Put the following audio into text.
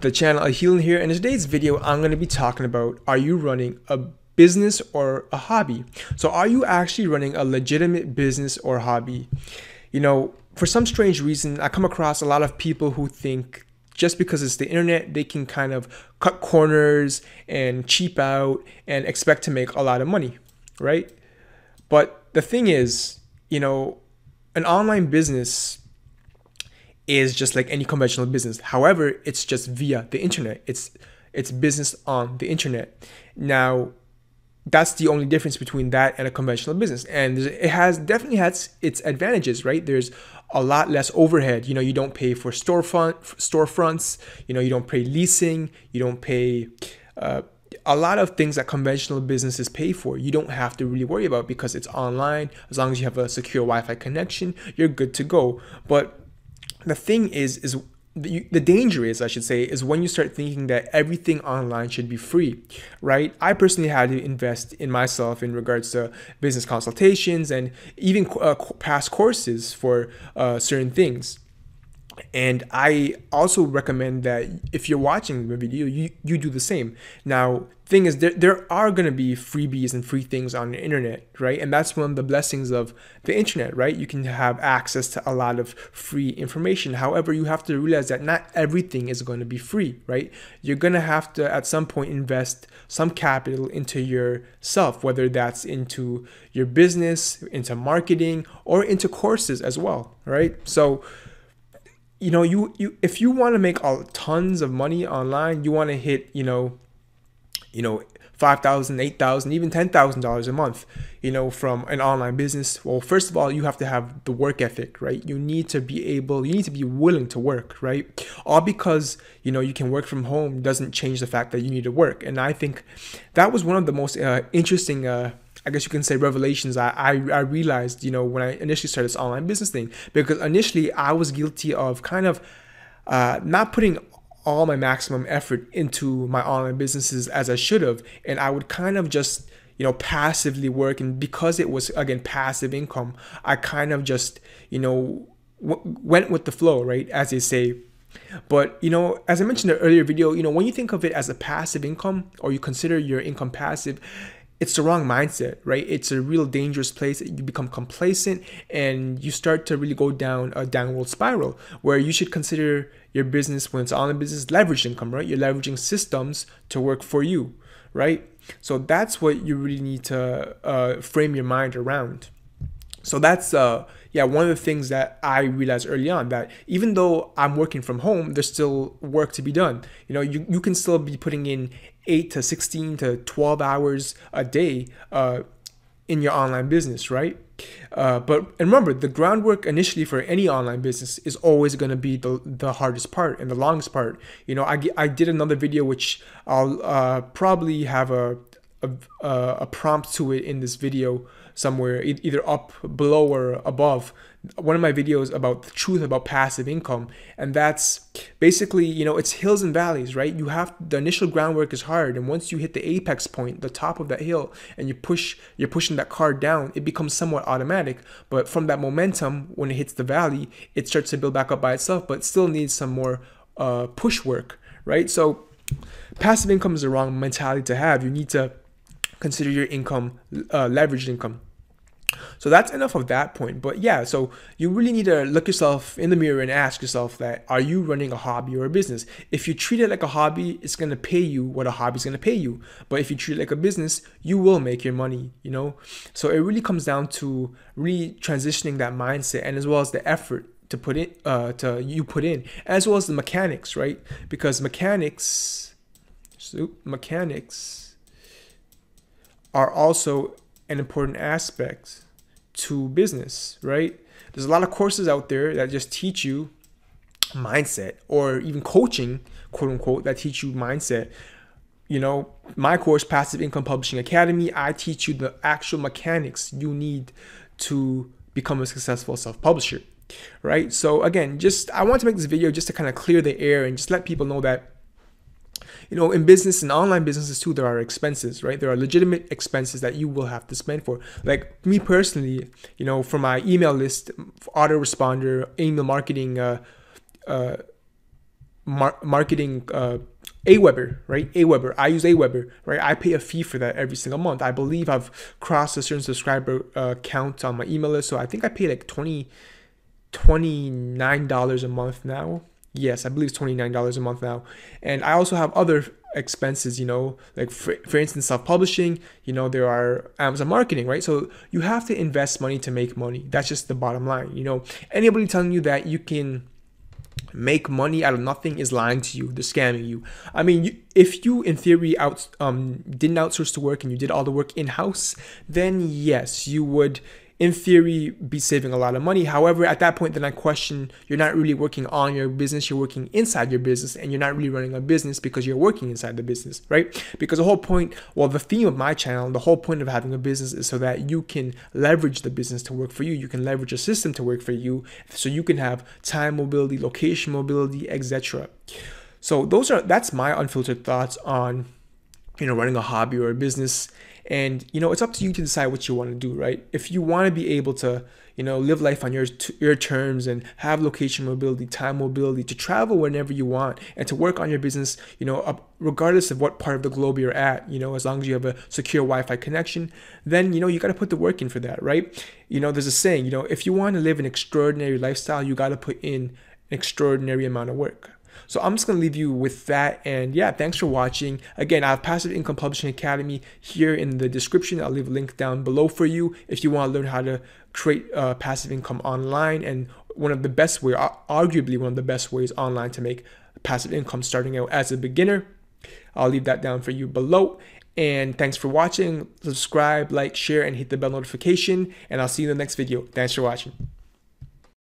to the channel, Healing here. In today's video, I'm going to be talking about, are you running a business or a hobby? So are you actually running a legitimate business or hobby? You know, for some strange reason, I come across a lot of people who think just because it's the internet, they can kind of cut corners and cheap out and expect to make a lot of money, right? But the thing is, you know, an online business is just like any conventional business. However, it's just via the internet. It's business on the internet. Now, that's the only difference between that and a conventional business. And it definitely has its advantages, right? There's a lot less overhead. You know, you don't pay for storefronts. You know, you don't pay leasing. You don't pay a lot of things that conventional businesses pay for. You don't have to really worry about because it's online. As long as you have a secure Wi-Fi connection, you're good to go. But the thing is the danger is, I should say, is when you start thinking that everything online should be free, right? I personally had to invest in myself in regards to business consultations and even past courses for certain things. And I also recommend that if you're watching the video, you do the same. Now, thing is, there are going to be freebies and free things on the internet, right? And that's one of the blessings of the internet, right? You can have access to a lot of free information. However, you have to realize that not everything is going to be free, right? You're going to have to, at some point, invest some capital into yourself, whether that's into your business, into marketing, or into courses as well, right? So, you know, if you want to make tons of money online, you want to hit, you know, $5,000, $8,000, even $10,000 a month, you know, from an online business. Well, first of all, you have to have the work ethic, right? You need to be willing to work, right? All because, you know, you can work from home doesn't change the fact that you need to work. And I think that was one of the most interesting I guess you can say revelations I realized, you know, when I initially started this online business thing, because initially I was guilty of kind of not putting all my maximum effort into my online businesses as I should have. And I would kind of just, you know, passively work. And because it was, again, passive income, I kind of just, you know, went with the flow, right? As they say. But, you know, as I mentioned in the earlier video, you know, when you think of it as a passive income, or you consider your income passive, it's the wrong mindset, right? It's a real dangerous place. You become complacent and you start to really go down a downward spiral, where you should consider your business, when it's online business, leveraged income, right? You're leveraging systems to work for you, right? So that's what you really need to frame your mind around. So that's one of the things that I realized early on, that even though I'm working from home, there's still work to be done. You know, you can still be putting in 8 to 16 to 12 hours a day in your online business, right? But remember, the groundwork initially for any online business is always going to be the hardest part and the longest part. You know, I did another video which I'll probably have a prompt to it in this video somewhere, either up below or above, one of my videos about the truth about passive income. And that's basically, you know, it's hills and valleys, right? The initial groundwork is hard, and once you hit the apex point, the top of that hill, and you're pushing that car down, it becomes somewhat automatic. But from that momentum, when it hits the valley, it starts to build back up by itself, but still needs some more push work, right? So passive income is the wrong mentality to have. You need to consider your income leveraged income. So that's enough of that point. But yeah, so you really need to look yourself in the mirror and ask yourself that, are you running a hobby or a business? If you treat it like a hobby, it's going to pay you what a hobby is going to pay you. But if you treat it like a business, you will make your money, you know? So it really comes down to really transitioning that mindset, and as well as the effort to put in, as well as the mechanics, right? Because mechanics are also an important aspect to business, right? There's a lot of courses out there that just teach you mindset, or even coaching, quote unquote, that teach you mindset. You know, my course, Passive Income Publishing Academy, I teach you the actual mechanics you need to become a successful self-publisher, right? So again, I want to make this video just to kind of clear the air and just let people know that, you know, in business and online businesses too, there are expenses, right? There are legitimate expenses that you will have to spend for. Like me personally, you know, for my email list, autoresponder, email marketing, marketing Aweber, right? Aweber. I use Aweber, right? I pay a fee for that every single month. I believe I've crossed a certain subscriber count on my email list, so I think I pay like $29 a month now. Yes, I believe it's $29 a month now. And I also have other expenses, like for instance, self-publishing, there are Amazon marketing, right? So you have to invest money to make money. That's just the bottom line. Anybody telling you that you can make money out of nothing is lying to you. They're scamming you. I mean, if you in theory didn't outsource the work and you did all the work in-house, then yes, you would in theory be saving a lot of money. However, at that point, then I question, you're not really working on your business, you're working inside your business, and you're not really running a business because you're working inside the business, right? Because the whole point, well, the theme of my channel, the whole point of having a business is so that you can leverage the business to work for you. You can leverage a system to work for you, so you can have time mobility, location mobility, etc. So that's my unfiltered thoughts on running a hobby or a business. And it's up to you to decide what you want to do, right? If you want to be able to live life on your terms and have location mobility, time mobility, to travel whenever you want and to work on your business, regardless of what part of the globe you're at, as long as you have a secure Wi-Fi connection, then you got to put the work in for that, right? There's a saying, if you want to live an extraordinary lifestyle, you got to put in an extraordinary amount of work. So I'm just going to leave you with that. And yeah, thanks for watching. Again, I have Passive Income Publishing Academy here in the description. I'll leave a link down below for you if you want to learn how to create passive income online. And one of the best ways, arguably one of the best ways online to make passive income starting out as a beginner. I'll leave that down for you below. And thanks for watching. Subscribe, like, share, and hit the bell notification. And I'll see you in the next video. Thanks for watching.